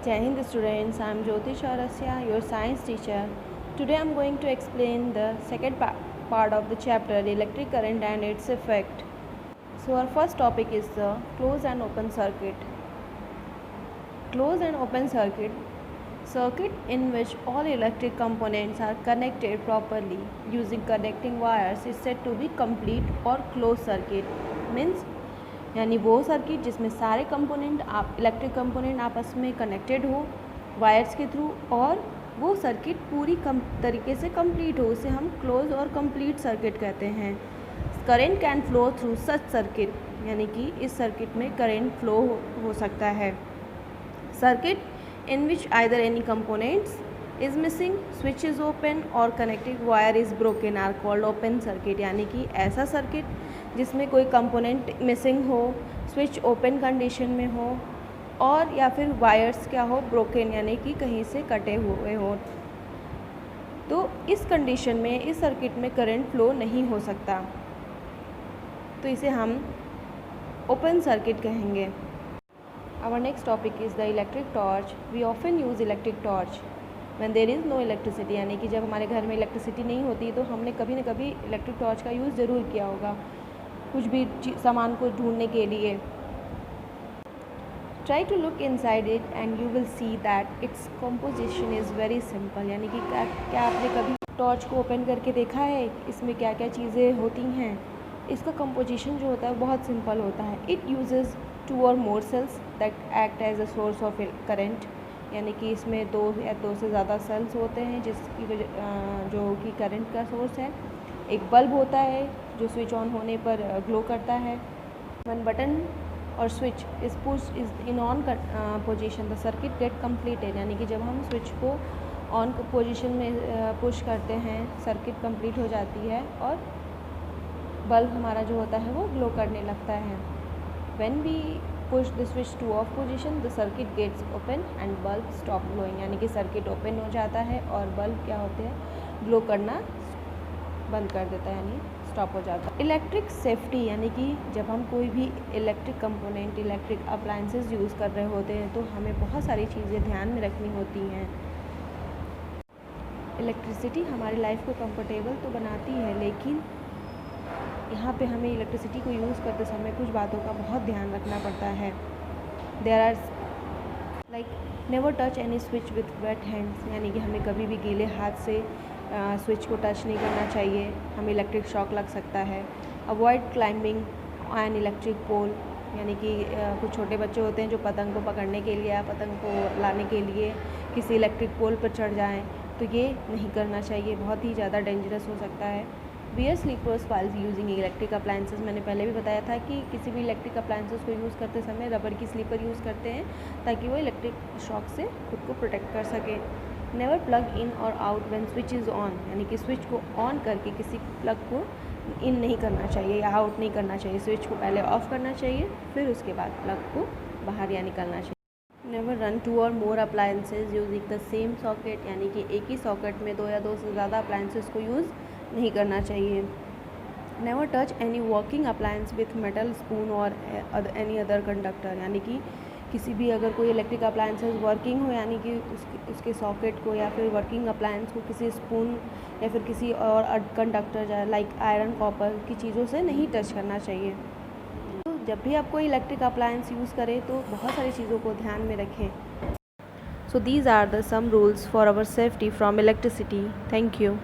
Jai Hind students, I am Jyoti Chaurasya, your science teacher. Today I am going to explain the second part of the chapter, electric current and its effect. So our first topic is the closed and open circuit. Closed and open circuit in which all electric components are connected properly using connecting wires is said to be complete or closed circuit. Means यानी वो circuit जिसमें सारे component electric component आपस में connected हो wires के through और वो सर्किट पूरी तरीके से कंप्लीट हो, उसे हम क्लोज और कंप्लीट सर्किट कहते हैं. Current can flow through such circuit, यानी कि इस सर्किट में करेंट फ्लो हो सकता है. Circuit in which either any components is missing, switch is open और connecting wire is broken are called open circuit. यानी कि ऐसा सर्किट जिसमें कोई कंपोनेंट मिसिंग हो, स्विच ओपन कंडीशन में हो और या फिर वायर्स क्या हो ब्रोकन, यानी कि कहीं से कटे हुए हो, तो इस कंडीशन में इस सर्किट में करंट फ्लो नहीं हो सकता, तो इसे हम ओपन सर्किट कहेंगे. Our next topic is the electric torch. We often use electric torch when there is no electricity, यानी कि जब हमारे घर में इलेक्ट्रिसिटी नहीं होती तो हमने कभी न कभी इलेक्ट्रिक टॉर्च का यूज़ ज़रूर किया होगा कुछ भी सामान को ढूंढने के लिए. Try to look inside it and you will see that its composition is very simple. यानी कि क्या आपने कभी टॉर्च को ओपन करके देखा है इसमें क्या क्या चीज़ें होती हैं. इसका कंपोजिशन जो होता है बहुत सिंपल होता है. It uses 2 or more cells that act as a source of current, यानी कि इसमें 2 या 2 से ज़्यादा सेल्स होते हैं जिसकी जो कि करंट का सोर्स है. एक बल्ब होता है जो स्विच ऑन होने पर ग्लो करता है. वन बटन और switch is push is in on position the circuit gate completed, यानी कि जब हम स्विच को ऑन पोजीशन में पुश करते हैं सर्किट कंप्लीट हो जाती है और बल्ब हमारा जो होता है वो ग्लो करने लगता है. When we push the switch to off position, the circuit gets open and bulb stop glowing, यानी कि सर्किट ओपन हो जाता है और बल्ब क्या होते हैं ग्लो करना बंद कर देता है, यानी स्टॉप हो जाता है. इलेक्ट्रिक सेफ्टी, यानी कि जब हम कोई भी electric component electric appliances use कर रहे होते हैं तो हमें बहुत सारी चीज़ें ध्यान में रखनी होती हैं. इलेक्ट्रिसिटी हमारी लाइफ को कंफर्टेबल तो बनाती है, लेकिन यहाँ पे हमें इलेक्ट्रिसिटी को यूज़ करते समय कुछ बातों का बहुत ध्यान रखना पड़ता है. There are like never touch any switch with wet hands, यानी कि हमें कभी भी गीले हाथ से स्विच को टच नहीं करना चाहिए, हमें इलेक्ट्रिक शॉक लग सकता है. Avoid climbing an electric pole, यानी कि कुछ छोटे बच्चे होते हैं जो पतंग को पकड़ने के लिए या पतंग को लाने के लिए किसी इलेक्ट्रिक पोल पर चढ़ जाएँ, तो ये नहीं करना चाहिए, बहुत ही ज़्यादा डेंजरस हो सकता है. Wear slippers while using electric appliances, मैंने पहले भी बताया था कि किसी भी इलेक्ट्रिक अप्लायंसेस को यूज़ करते समय रबर की स्लीपर यूज़ करते हैं ताकि वो इलेक्ट्रिक शॉक से खुद को प्रोटेक्ट कर सके. नेवर प्लग इन और out when switch is on, यानी कि स्विच को ऑन करके किसी प्लग को इन नहीं करना चाहिए या आउट नहीं करना चाहिए. स्विच को पहले ऑफ करना चाहिए फिर उसके बाद प्लग को बाहर या निकालना चाहिए. Never run 2 or more appliances using the same socket, यानी कि एक ही सॉकेट में 2 या 2 से ज़्यादा अप्लायंसेस को यूज़ नहीं करना चाहिए. Never touch any working appliance with metal spoon और एनी अदर कंडक्टर, यानी कि किसी भी अगर कोई इलेक्ट्रिक अप्लायंसेस वर्किंग हो, यानी कि उसके सॉकेट को या फिर वर्किंग अप्लायंस को किसी स्पून या फिर किसी और कंडक्टर लाइक आयरन कॉपर की चीज़ों से नहीं टच करना चाहिए. तो जब भी आप कोई इलेक्ट्रिक अप्लायंस यूज़ करें तो बहुत सारी चीज़ों को ध्यान में रखें. So these are the some rules for our safety from electricity. Thank you.